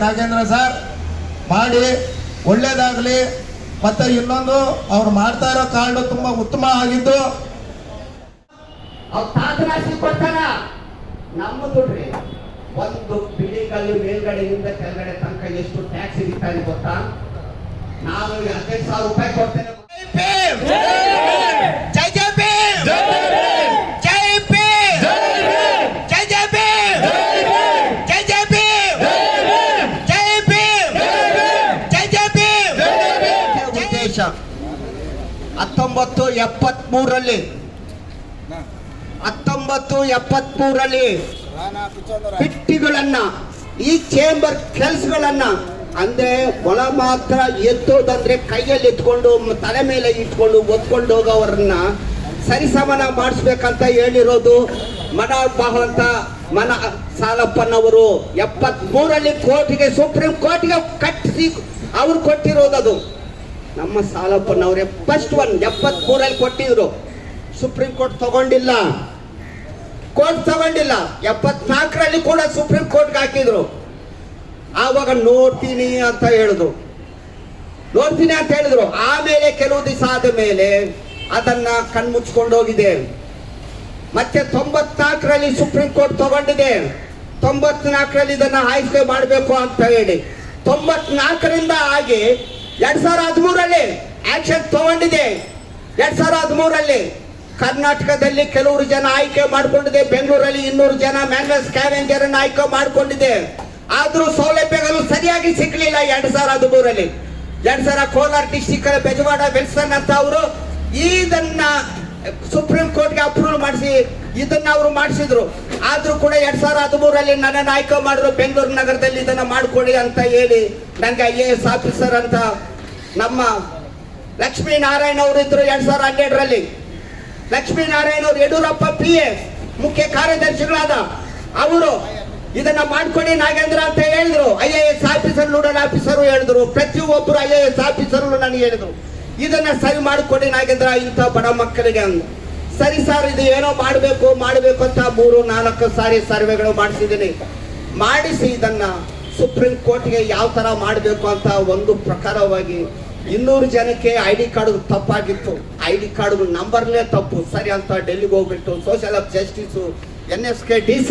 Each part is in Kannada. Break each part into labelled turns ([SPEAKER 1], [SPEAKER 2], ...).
[SPEAKER 1] ನಾಗೇಂದ್ರ ಸರ್ ಮಾಡಿ ಒಳ್ಳೇದಾಗಲಿ. ಮತ್ತೆ ಇನ್ನೊಂದು ಅವ್ರು ಮಾಡ್ತಾ ಇರೋ ಕಾರ್ಡು ತುಂಬಾ ಉತ್ತಮ ಆಗಿದ್ದು.
[SPEAKER 2] ಅವ್ರು ತಾತರಾಶಿ ಕೊಡ್ತಾರ, ನಮ್ಮ ದುಡ್ರಿ ಒಂದು ಬಿಲ್ಡಿಂಗ್ ಅಲ್ಲಿ ಮೇಲ್ಗಡೆಯಿಂದ ಕೆಳಗಡೆ ತನಕ ಎಷ್ಟು ಟ್ಯಾಕ್ಸ್ ಹಿಡಿತಾರೆ ಗೊತ್ತಾ? ನಾನು 15,000 ರೂಪಾಯಿ ಕೊಡ್ತೇನೆ. ಜೈ ಜೈ ಭೀಮ್, ಜೈ ಭೀಮ್, ಜೈ ಜೈ ಭೀಮ್, ಜೈ ಜೈ ಭೀಮ್, ಜೈ ಭೀಮ್, ಜೈ ಜೈ ಭೀಮ್. ಉದ್ದೇಶ 1973ರಲ್ಲಿ ಪಿಟ್ಟಿಗಳನ್ನ ಈ ಚೇಂಬರ್ ಕೆಲಸಗಳನ್ನ ಅಂದ್ರೆ ಒಳ ಮಾತ್ರ ಎತ್ತೋದಂದ್ರೆ ಕೈಯಲ್ಲಿ ಎತ್ಕೊಂಡು ತಲೆ ಮೇಲೆ ಇಟ್ಕೊಂಡು ಒತ್ಕೊಂಡು ಹೋಗೋವರನ್ನ ಸರಿಸಮನ ಮಾಡಿಸ್ಬೇಕಂತ ಹೇಳಿರೋದು ಮನೋಭಾವಂತ ಮನ ಸಾಲಪ್ಪನವರು 73ರಲ್ಲಿ ಕೋರ್ಟಿಗೆ ಸುಪ್ರೀಂ ಕೋರ್ಟ್ಗೆ ಕಟ್ಟಿಸಿ ಅವ್ರು ಕೊಟ್ಟಿರೋದದು. ನಮ್ಮ ಸಾಲಪ್ಪನವರೇ ಫಸ್ಟ್ ಒನ್ 73ರಲ್ಲಿ ಕೊಟ್ಟಿದ್ರು. ಸುಪ್ರೀಂ ಕೋರ್ಟ್ ತಗೊಂಡಿಲ್ಲ. 74ರಲ್ಲಿ ಕೂಡ ಸುಪ್ರೀಂ ಕೋರ್ಟ್ಗೆ ಹಾಕಿದ್ರು. ಆವಾಗ ನೋಡ್ತೀನಿ ಅಂತ ಹೇಳಿದ್ರು. ಆಮೇಲೆ ಕೆಲವು ದಿವಸ ಆದ ಮೇಲೆ ಅದನ್ನ ಕಣ್ಮುಚ್ಕೊಂಡು ಹೋಗಿದೆ. ಮತ್ತೆ 94ರಲ್ಲಿ ಸುಪ್ರೀಂ ಕೋರ್ಟ್ ತಗೊಂಡಿದೆ. 94ರಲ್ಲಿ ಇದನ್ನ ಆಯ್ಕೆ ಮಾಡಬೇಕು ಅಂತ ಹೇಳಿ 94ರಿಂದ ಆಗಿ 2013ರಲ್ಲಿ ಆಕ್ಷನ್ ತಗೊಂಡಿದೆ. 2013ರಲ್ಲಿ ಕರ್ನಾಟಕದಲ್ಲಿ ಕೆಲವರು ಜನ ಆಯ್ಕೆ ಮಾಡಿಕೊಂಡಿದೆ. ಬೆಂಗಳೂರಲ್ಲಿ 200 ಜನ ಮ್ಯಾನ್ಯುವಲ್ ಸ್ಕ್ಯಾವೆಂಜರ್ ಅನ್ನು ಆಯ್ಕೆ ಮಾಡಿಕೊಂಡಿದೆ. ಆದ್ರೂ ಸೌಲಭ್ಯಗಳು ಸರಿಯಾಗಿ ಸಿಗ್ಲಿಲ್ಲ. 2013ರಲ್ಲಿ 2000 ಕೋಲಾರ ಡಿಸ್ಟಿಕ್ ಬೆಜವಾಡ ವಿಲ್ಸನ್ ಅಂತ ಅವರು ಇದನ್ನ ಸುಪ್ರೀಂ ಕೋರ್ಟ್ಗೆ ಅಪ್ರೂವಲ್ ಮಾಡಿಸಿ ಇದನ್ನ ಅವರು ಮಾಡಿಸಿದ್ರು. ಆದ್ರೂ ಕೂಡ 2013ರಲ್ಲಿ ನನ್ನನ್ನು ಆಯ್ಕೆ ಮಾಡಿದ್ರು. ಬೆಂಗಳೂರು ನಗರದಲ್ಲಿ ಇದನ್ನ ಮಾಡಿಕೊಡಿ ಅಂತ ಹೇಳಿ ನನಗೆ IAS ಆಫೀಸರ್ ಅಂತ ನಮ್ಮ ಲಕ್ಷ್ಮೀನಾರಾಯಣ ಅವರು ಇದ್ರು. 2012ರಲ್ಲಿ ಲಕ್ಷ್ಮೀನಾರಾಯಣ ಅವರು ಯಡಿಯೂರಪ್ಪ PA ಮುಖ್ಯ ಕಾರ್ಯದರ್ಶಿಗಳಾದ ಅವರು ಇದನ್ನ ಮಾಡ್ಕೊಡಿ ನಾಗೇಂದ್ರ ಅಂತ ಹೇಳಿದ್ರು. IAS ಆಫೀಸರ್ ನೋಡಲ್ ಆಫೀಸರು ಹೇಳಿದ್ರು. ಪ್ರತಿಯೊಬ್ಬರು IAS ಆಫೀಸರು ನನಗೆ ಹೇಳಿದ್ರು ಇದನ್ನ ಸರಿ ಮಾಡಿಕೊಡಿ ನಾಗೇಂದ್ರ ಇಂಥ ಬಡ ಮಕ್ಕಳಿಗೆ ಅಂದು. ಸರಿ ಸರ್, ಇದು ಏನೋ ಮಾಡಬೇಕು ಅಂತ 3-4 ಸಾರಿ ಸರ್ವೆಗಳು ಮಾಡಿಸಿದ್ದೀನಿ. ಮಾಡಿಸಿ ಇದನ್ನ ಸುಪ್ರೀಂ ಕೋರ್ಟ್ಗೆ ಯಾವ ತರ ಮಾಡಬೇಕು ಅಂತ ಒಂದು ಪ್ರಕಾರವಾಗಿ 200 ಜನಕ್ಕೆ ID ಕಾರ್ಡ್ ತಪ್ಪಾಗಿತ್ತು. ID ಕಾರ್ಡ್ ನಂಬರ್ನೇ ತಪ್ಪು ಸರಿ ಅಂತ ಡೆಲ್ಲಿಗೆ ಹೋಗ್ಬಿಟ್ಟು social of justice NSK DC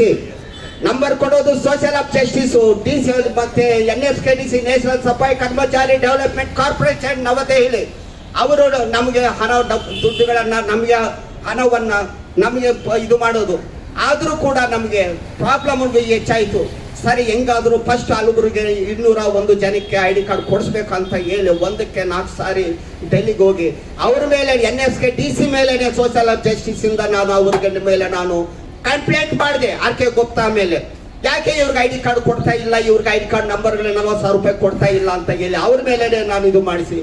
[SPEAKER 2] number ಕೊಡೋದು ಸೋಷಿಯಲ್ ಆಫ್ ಜಸ್ಟಿಸ್ DC ಮತ್ತೆ NSK DC ನ್ಯಾಷನಲ್ ಸಫಾಯಿ ಕರ್ಮಚಾರಿ ಡೆವಲಪ್ಮೆಂಟ್ ಕಾರ್ಪೊರೇಷನ್ ನವದೆಹಲಿ ಅವರು ನಮಗೆ ದುಡ್ಡುಗಳನ್ನ ನಮಗೆ ಹಣವನ್ನ ನಮಗೆ ಇದು ಮಾಡೋದು. ಆದ್ರೂ ಕೂಡ ನಮಗೆ ಪ್ರಾಬ್ಲಮ್ ಹೆಚ್ಚಾಯಿತು. ಸರಿ, ಹೆಂಗಾದ್ರು ಫಸ್ಟ್ ಹಲಬುರ್ಗಿಗೆ 201 ಜನಕ್ಕೆ ID ಕಾರ್ಡ್ ಕೊಡಿಸ್ಬೇಕಂತ ಹೇಳಿ 1ಕ್ಕೆ 4 ಸಾರಿ ಡೆಲ್ಲಿಗೆ ಹೋಗಿ ಅವ್ರ ಮೇಲೆ NSK DC ಮೇಲೆ ಸೋಷಿಯಲ್ ಆಫ್ ಜಸ್ಟಿಸ್ ಇಂದ ನಾನು ಅವ್ರಿಗೆ ಮೇಲೆ ನಾನು ಕಂಪ್ಲೇಂಟ್ ಮಾಡಿದೆ. RK ಗುಪ್ತಾ ಮೇಲೆ ಯಾಕೆ ಇವ್ರಿಗೆ ID ಕಾರ್ಡ್ ಕೊಡ್ತಾ ಇಲ್ಲ, ಇವ್ರಿಗೆ ID ಕಾರ್ಡ್ ನಂಬರ್ಗಳು 40,000 ರೂಪಾಯಿ ಕೊಡ್ತಾ ಇಲ್ಲ ಅಂತ ಹೇಳಿ ಅವ್ರ ಮೇಲೆ ನಾನು ಇದು ಮಾಡಿಸಿ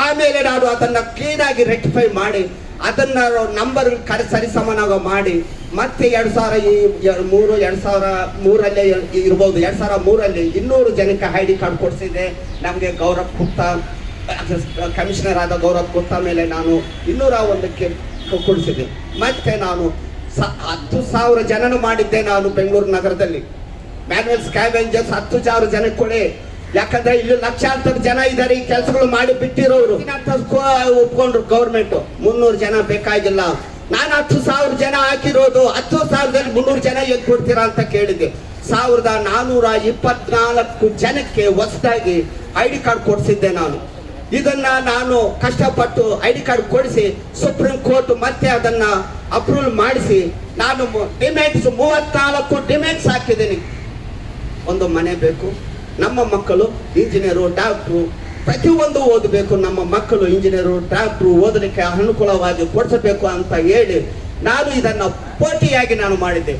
[SPEAKER 2] ಆಮೇಲೆ ನಾನು ಅದನ್ನ ಕ್ಲೀನ್ ಆಗಿ ರೆಕ್ಟಿಫೈ ಮಾಡಿ ಅದನ್ನ ನಂಬರ್ ಸರಿ ಸಮಾನಾಗ ಮಾಡಿ ಮತ್ತೆ 2003ರಲ್ಲಿ ಇರ್ಬೋದು 2003ರಲ್ಲಿ 200 ಜನಕ್ಕೆ ID ಕಾರ್ಡ್ ಕೊಡಿಸಿದೆ. ನಮಗೆ ಗೌರವ್ ಗುಪ್ತಾ ಕಮಿಷನರ್ ಆದ ಗೌರವ್ ಗುಪ್ತಾ ಮೇಲೆ ನಾನು 201ಕ್ಕೆ ಕೊಡಿಸಿದೆ. ಮತ್ತೆ ನಾನು 10,000 ಜನನು ಮಾಡಿದ್ದೆ ನಾನು ಬೆಂಗಳೂರು ನಗರದಲ್ಲಿ. ಮ್ಯಾನ್ಯುವಲ್ ಸ್ಕ್ಯಾವೆಂಜರ್ಸ್ 10,000 ಜನಕ್ಕೆ ಕೊಡಿ, ಯಾಕಂದ್ರೆ ಇಲ್ಲಿ ಲಕ್ಷಾಂತರ ಜನ ಇದ್ದಾರೆ ಈ ಕೆಲಸಗಳು ಮಾಡಿ ಬಿಟ್ಟಿರೋರು. ಒಪ್ಕೊಂಡ್ರು ಗೌರ್ಮೆಂಟ್ 300 ಜನ ಬೇಕಾಗಿಲ್ಲ. ನಾನು 10,000 ಜನ ಹಾಕಿರೋದು 10,000ದಲ್ಲಿ 300 ಜನ ಎದ್ದು ಕೊಡ್ತೀರಾ ಅಂತ ಕೇಳಿದೆ. 1,424 ಜನಕ್ಕೆ ಹೊಸದಾಗಿ ID ಕಾರ್ಡ್ ಕೊಡಿಸಿದ್ದೆ ನಾನು. ಇದನ್ನ ನಾನು ಕಷ್ಟಪಟ್ಟು ID ಕಾರ್ಡ್ ಕೊಡಿಸಿ ಸುಪ್ರೀಂ ಕೋರ್ಟ್ ಮತ್ತೆ ಅದನ್ನ ಅಪ್ರೂವಲ್ ಮಾಡಿಸಿ ನಾನು ಡಿಮ್ಯಾಂಡ್ಸ್ 34 ಡಿಮ್ಯಾಂಡ್ಸ್ ಹಾಕಿದ್ದೀನಿ. ಒಂದು ಮನೆ ಬೇಕು, ನಮ್ಮ ಮಕ್ಕಳು ಇಂಜಿನಿಯರು ಡಾಕ್ಟ್ರು ಪ್ರತಿಯೊಂದು ಓದಬೇಕು, ನಮ್ಮ ಮಕ್ಕಳು ಇಂಜಿನಿಯರು ಡಾಕ್ಟ್ರು ಓದಲಿಕ್ಕೆ ಅನುಕೂಲವಾಗಿ ಕೊಡಿಸಬೇಕು ಅಂತ ಹೇಳಿ ನಾನು ಇದನ್ನ ಪೋಟಿಯಾಗಿ ನಾನು ಮಾಡಿದ್ದೆ.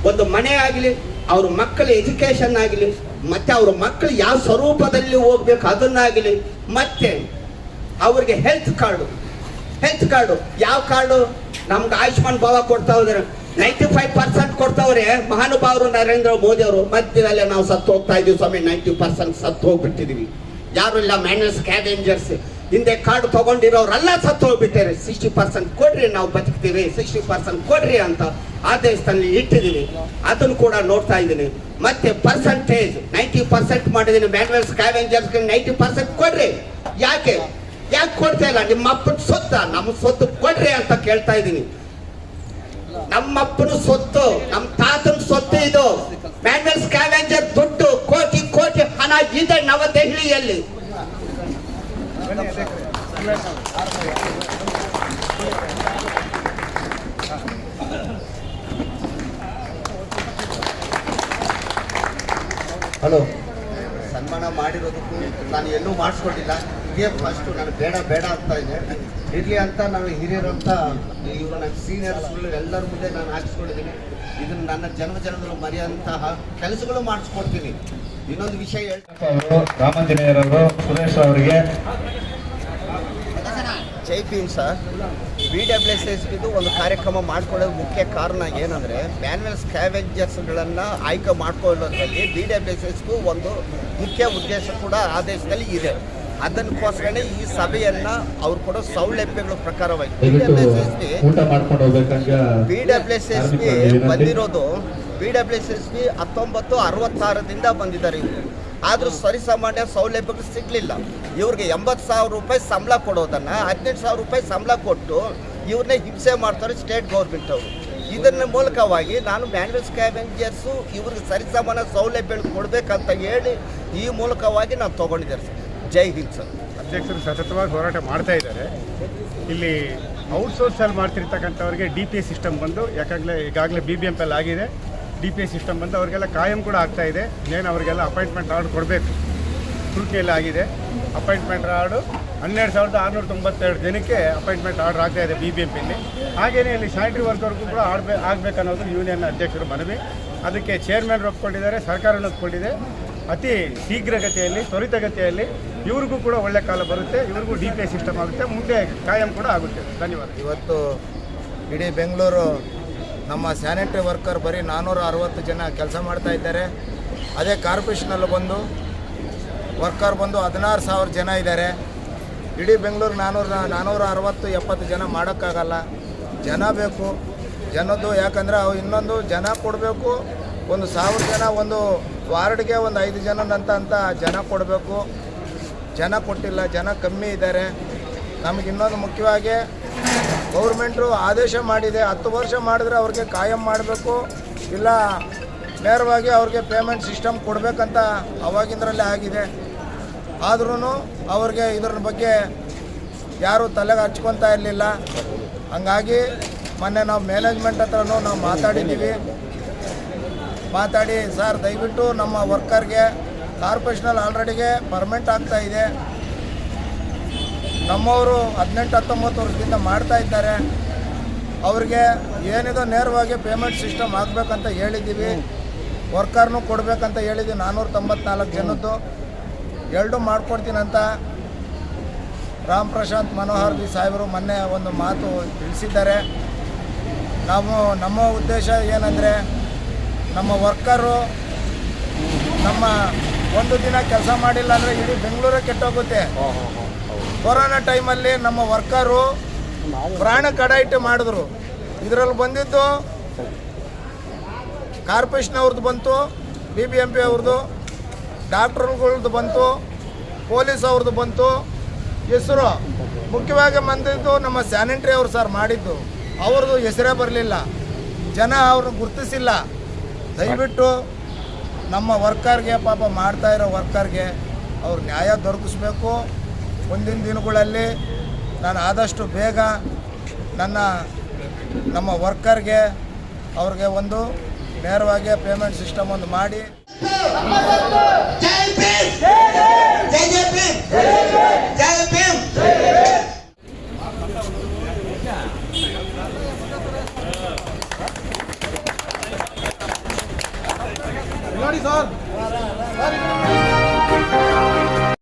[SPEAKER 2] ಒಂದು ಮನೆ ಆಗಲಿ, ಅವ್ರ ಮಕ್ಕಳ ಎಜುಕೇಶನ್ ಆಗಲಿ, ಮತ್ತೆ ಅವ್ರ ಮಕ್ಕಳು ಯಾವ ಸ್ವರೂಪದಲ್ಲಿ ಹೋಗ್ಬೇಕು ಅದನ್ನಾಗಲಿ, ಮತ್ತೆ ಅವ್ರಿಗೆ ಹೆಲ್ತ್ ಕಾರ್ಡು ಯಾವ ಕಾರ್ಡು ನಮ್ಗೆ ಆಯುಷ್ಮಾನ್ ಭಾವ ಕೊಡ್ತಾ ಹೋದ್ರೆ 95% ಕೊಡ್ತಾವ್ರೆ ಮಹಾನುಭಾವರು ನರೇಂದ್ರ ಮೋದಿ ಅವರು. ಮಧ್ಯದಲ್ಲೇ ನಾವು ಸತ್ತು ಹೋಗ್ತಾ ಇದೀವಿ ಸ್ವಾಮಿ, 90% ಸತ್ತು ಹೋಗ್ಬಿಟ್ಟಿದೀವಿ. ಯಾರು ಇಲ್ಲ, ಮ್ಯಾನ್ಯುವಲ್ ಸ್ಕ್ಯಾವೆಂಜರ್ಸ್ ಹಿಂದೆ ಕಾರ್ಡ್ ತಗೊಂಡಿರೋರೆಲ್ಲ ಸತ್ತು ಹೋಗ್ಬಿಟ್ಟಾರೆ. 60% ಕೊಡ್ರಿ, ನಾವು ಬದುಕ್ತೀವಿ, 60% ಕೊಡ್ರಿ ಅಂತ ಆದೇಶದಲ್ಲಿ ಇಟ್ಟಿದ್ದೀನಿ. ಅದನ್ನು ಕೂಡ ನೋಡ್ತಾ ಇದ್ದೀನಿ. ಮತ್ತೆ ಪರ್ಸೆಂಟೇಜ್ 90% ಮಾಡಿದ್ದೀನಿ. ಮ್ಯಾನ್ಯುವಲ್ ಸ್ಕ್ಯಾವೆಂಜರ್ಸ್ 90% ಕೊಡ್ರಿ. ಯಾಕೆ ಕೊಡ್ತಾ ಇಲ್ಲ? ನಿಮ್ಮ ಅಪ್ಪನ ಸೊತ್ತ, ನಮ್ಮ ಸೊತ್ತು ಕೊಡ್ರಿ ಅಂತ ಕೇಳ್ತಾ ಇದ್ದೀನಿ. ನಮ್ಮಪ್ಪನ ಸೊತ್ತು, ನಮ್ಮ ತಾತನ ಸೊತ್ತು ಇದು. ಮ್ಯಾನ್ಯುವಲ್ ಸ್ಕ್ಯಾವೆಂಜರ್ ದುಡ್ಡು ಕೋಟಿ ಕೋಟಿ ಹಣ ಇದೆ ನವದೆಹಲಿಯಲ್ಲಿ.
[SPEAKER 3] ಹಲೋ,
[SPEAKER 2] ಸನ್ಮಾನ ಮಾಡಿರೋದಕ್ಕೂ ನಾನು ಎಲ್ಲೂ ಮಾಡಿಸ್ಕೊಂಡಿಲ್ಲ. ಇದೇ ಫಸ್ಟ್ ನಾನು ಬೇಡ ಅಂತ ಇದೆ. ಇರಲಿ ಅಂತ ನಾನು ಹಿರಿಯರಂತ ಇವರು ನನ್ನ ಸೀನಿಯರ್ಸ್ಗಳು ಎಲ್ಲರ ಮುಂದೆ ನಾನು ಹಾಕಿಸ್ಕೊಂಡಿದ್ದೀನಿ. ಇದನ್ನು ನನ್ನ ಜನ್ಮದಲ್ಲಿ ಮರೆಯುವಂತಹ ಕೆಲಸಗಳು ಮಾಡಿಸ್ಕೊಡ್ತೀನಿ. ಇನ್ನೊಂದು ವಿಷಯ
[SPEAKER 3] ಅವರು ರಾಮಾಂಜನೇಯರವರು ಸುರೇಶ್ ಅವರಿಗೆ
[SPEAKER 2] ಜೈ ಭೀಮ್ ಸರ್. BWSSBದು ಒಂದು ಕಾರ್ಯಕ್ರಮ ಮಾಡ್ಕೊಳ್ಳೋದು ಮುಖ್ಯ ಕಾರಣ ಏನಂದರೆ, ಮ್ಯಾನ್ಯುವಲ್ ಸ್ಕ್ಯಾವೆಂಜರ್ಸ್ಗಳನ್ನು ಆಯ್ಕೆ ಮಾಡ್ಕೊಳ್ಳೋದ್ರಲ್ಲಿ BWSSBಗೂ ಒಂದು ಮುಖ್ಯ ಉದ್ದೇಶ ಕೂಡ ಆದೇಶದಲ್ಲಿ ಇದೆ. ಅದಕ್ಕೋಸ್ಕರನೇ ಈ ಸಭೆಯನ್ನು ಅವ್ರು ಕೊಡೋ ಸೌಲಭ್ಯಗಳ ಪ್ರಕಾರವಾಗಿ BWSSB ಬಂದಿರೋದು. BWSSB 1966ದಿಂದ ಬಂದಿದ್ದಾರೆ ಇವರು. ಆದರೂ ಸರಿಸಾಮಾನ್ಯ ಸೌಲಭ್ಯಗಳು ಸಿಗಲಿಲ್ಲ. ಇವ್ರಿಗೆ 80,000 ರೂಪಾಯಿ ಸಂಬಳ ಕೊಡೋದನ್ನು 18,000 ರೂಪಾಯಿ ಸಂಬಳ ಕೊಟ್ಟು ಇವ್ರನ್ನೇ ಹಿಂಸೆ ಮಾಡ್ತಾರೆ ಸ್ಟೇಟ್ ಗೌರ್ಮೆಂಟ್ ಅವರು. ಇದನ್ನ ಮೂಲಕವಾಗಿ ನಾನು ಮ್ಯಾನ್ಯುವಲ್ ಸ್ಕ್ಯಾವೆಂಜರ್ಸು ಇವ್ರಿಗೆ ಸರಿಸಮಾನ ಸೌಲಭ್ಯಗಳು ಕೊಡಬೇಕಂತ ಹೇಳಿ ಈ ಮೂಲಕವಾಗಿ ನಾನು ತೊಗೊಂಡಿದ್ದಾರೆ ಸರ್. ಜೈ ಹಿಂದ್ ಸರ್.
[SPEAKER 4] ಅಧ್ಯಕ್ಷರು ಸತತವಾಗಿ ಹೋರಾಟ ಮಾಡ್ತಾ ಇದ್ದಾರೆ. ಇಲ್ಲಿ ಔಟ್ಸೋರ್ಸಲ್ಲಿ ಮಾಡ್ತಿರ್ತಕ್ಕಂಥವ್ರಿಗೆ DPA ಸಿಸ್ಟಮ್ ಬಂದು, ಈಗಾಗಲೇ BBMPL ಆಗಿದೆ. DPA ಸಿಸ್ಟಮ್ ಬಂದು ಅವರಿಗೆಲ್ಲ ಕಾಯಂ ಕೂಡ ಆಗ್ತಾ ಇದೆ. ಏನು ಅವರಿಗೆಲ್ಲ ಅಪಾಯಿಂಟ್ಮೆಂಟ್ ಆರ್ಡರ್ ಕೊಡಬೇಕು, ಸ್ಕ್ರೂಟಿನಿಯಲ್ಲಿ ಆಗಿದೆ. ಅಪಾಯಿಂಟ್ಮೆಂಟ್ ಆರ್ಡು 12,692 ಜನಕ್ಕೆ ಅಪಾಯಿಂಟ್ಮೆಂಟ್ ಆರ್ಡರ್ ಆಗ್ತಾ ಇದೆ BBMPಯಲ್ಲಿ. ಹಾಗೆಯೇ ಇಲ್ಲಿ ಸ್ಯಾನಿಟರಿ ವರ್ಕರ್ಗೂ ಕೂಡ ಆಗಬೇಕನ್ನೋದು ಯೂನಿಯನ್ ಅಧ್ಯಕ್ಷರು ಮನವಿ. ಅದಕ್ಕೆ ಚೇರ್ಮನ್ ಒಪ್ಕೊಂಡಿದ್ದಾರೆ, ಸರ್ಕಾರನ ಒಪ್ಕೊಂಡಿದೆ. ಅತಿ ಶೀಘ್ರಗತಿಯಲ್ಲಿ, ತ್ವರಿತಗತಿಯಲ್ಲಿ ಇವ್ರಿಗೂ ಕೂಡ ಒಳ್ಳೆ ಕಾಲ ಬರುತ್ತೆ. ಇವ್ರಿಗೂ DPA ಸಿಸ್ಟಮ್ ಆಗುತ್ತೆ, ಮುಂದೆ ಕಾಯಂ ಕೂಡ ಆಗುತ್ತೆ. ಧನ್ಯವಾದ.
[SPEAKER 1] ಇವತ್ತು ಇಡೀ ಬೆಂಗಳೂರು ನಮ್ಮ ಸ್ಯಾನಿಟರಿ ವರ್ಕರ್ ಬರೀ 460 ಜನ ಕೆಲಸ ಮಾಡ್ತಾ ಇದ್ದಾರೆ. ಅದೇ ಕಾರ್ಪೊರೇಷನಲ್ಲಿ ಬಂದು ವರ್ಕರ್ ಬಂದು 16,000 ಜನ ಇದ್ದಾರೆ. ಇಡೀ ಬೆಂಗಳೂರು 460-70 ಜನ ಮಾಡೋಕ್ಕಾಗಲ್ಲ. ಜನ ಬೇಕು, ಜನದ್ದು. ಯಾಕಂದರೆ ಅವು ಇನ್ನೊಂದು ಜನ ಕೊಡಬೇಕು. 1,000 ಜನ ಒಂದು ವಾರ್ಡ್ಗೆ ಒಂದು 5 ಜನದಂತ ಜನ ಕೊಡಬೇಕು. ಜನ ಕೊಟ್ಟಿಲ್ಲ, ಜನ ಕಮ್ಮಿ ಇದ್ದಾರೆ. ನಮಗೆ ಇನ್ನೊಂದು ಮುಖ್ಯವಾಗಿ ಗೌರ್ಮೆಂಟು ಆದೇಶ ಮಾಡಿದೆ, 10 ವರ್ಷ ಮಾಡಿದ್ರೆ ಅವ್ರಿಗೆ ಕಾಯಂ ಮಾಡಬೇಕು, ಇಲ್ಲ ನೇರವಾಗಿ ಅವ್ರಿಗೆ ಪೇಮೆಂಟ್ ಸಿಸ್ಟಮ್ ಕೊಡಬೇಕಂತ ಅವಾಗಿಂದರಲ್ಲೇ ಆಗಿದೆ. ಆದ್ರೂ ಅವ್ರಿಗೆ ಇದ್ರ ಬಗ್ಗೆ ಯಾರೂ ತಲೆಗೆ ಹಚ್ಕೊತಾ ಇರಲಿಲ್ಲ. ಹಂಗಾಗಿ ಮೊನ್ನೆ ನಾವು ಮ್ಯಾನೇಜ್ಮೆಂಟ್ ಹತ್ರನೂ ನಾವು ಮಾತಾಡಿ ಸರ್ ದಯವಿಟ್ಟು ನಮ್ಮ ವರ್ಕರ್ಗೆ ಕಾರ್ಪೊರೇಷನಲ್ಲಿ ಆಲ್ರೆಡಿಗೆ ಪರ್ಮನೆಂಟ್ ಆಗ್ತಾ ಇದೆ. ನಮ್ಮವರು 18-19 ವರ್ಷದಿಂದ ಮಾಡ್ತಾ ಇದ್ದಾರೆ. ಅವ್ರಿಗೆ ಏನಿದೆ ನೇರವಾಗಿ ಪೇಮೆಂಟ್ ಸಿಸ್ಟಮ್ ಆಗಬೇಕಂತ ಹೇಳಿದ್ದೀವಿ. ವರ್ಕರ್ನೂ ಕೊಡಬೇಕಂತ ಹೇಳಿದ್ದೀವಿ. 494 ಜನದ್ದು 2 ಮಾಡ್ಕೊಡ್ತೀನಂತ ರಾಮ್ ಪ್ರಶಾಂತ್ ಮನೋಹರ್ ಬಿ ಸಾಹೇಬರು ಮೊನ್ನೆ ಒಂದು ಮಾತು ತಿಳಿಸಿದ್ದಾರೆ. ನಮ್ಮ ಉದ್ದೇಶ ಏನಂದರೆ, ನಮ್ಮ ವರ್ಕರು ನಮ್ಮ ಒಂದು ದಿನ ಕೆಲಸ ಮಾಡಿಲ್ಲ ಅಂದರೆ ಇಡೀ ಬೆಂಗಳೂರೇ ಕೆಟ್ಟೋಗುತ್ತೆ. ಕೊರೋನಾ ಟೈಮಲ್ಲಿ ನಮ್ಮ ವರ್ಕರು ಪ್ರಾಣ ಕಡಾಯಿಟ್ಟು ಮಾಡಿದ್ರು. ಇದರಲ್ಲಿ ಬಂದಿದ್ದು ಕಾರ್ಪೊರೇಷನ್ ಅವ್ರದ್ದು ಬಂತು, BBMP ಅವ್ರದ್ದು, ಡಾಕ್ಟ್ರುಗಳ್ದು ಬಂತು, ಪೊಲೀಸ್ ಅವ್ರದ್ದು ಬಂತು. ಹೆಸರು ಮುಖ್ಯವಾಗಿ ಬಂದಿದ್ದು ನಮ್ಮ ಸ್ಯಾನಿಟರಿ ಅವ್ರು ಸರ್ ಮಾಡಿದ್ದು. ಅವ್ರದ್ದು ಹೆಸರೇ ಬರಲಿಲ್ಲ, ಜನ ಅವ್ರನ್ನ ಗುರ್ತಿಸಿಲ್ಲ. ದಯವಿಟ್ಟು ನಮ್ಮ ವರ್ಕರ್ಗೆ, ಪಾಪ ಮಾಡ್ತಾ ಇರೋ ವರ್ಕರ್ಗೆ ಅವ್ರು ನ್ಯಾಯ ದೊರಕಿಸ್ಬೇಕು. ಮುಂದಿನ ದಿನಗಳಲ್ಲಿ ನಾನು ಆದಷ್ಟು ಬೇಗ ನಮ್ಮ ವರ್ಕರ್ಗೆ ಅವ್ರಿಗೆ ಒಂದು ನೇರವಾಗಿ ಪೇಮೆಂಟ್ ಸಿಸ್ಟಮ್ ಒಂದು ಮಾಡಿ.
[SPEAKER 4] ನೋಡಿ ಸರ್.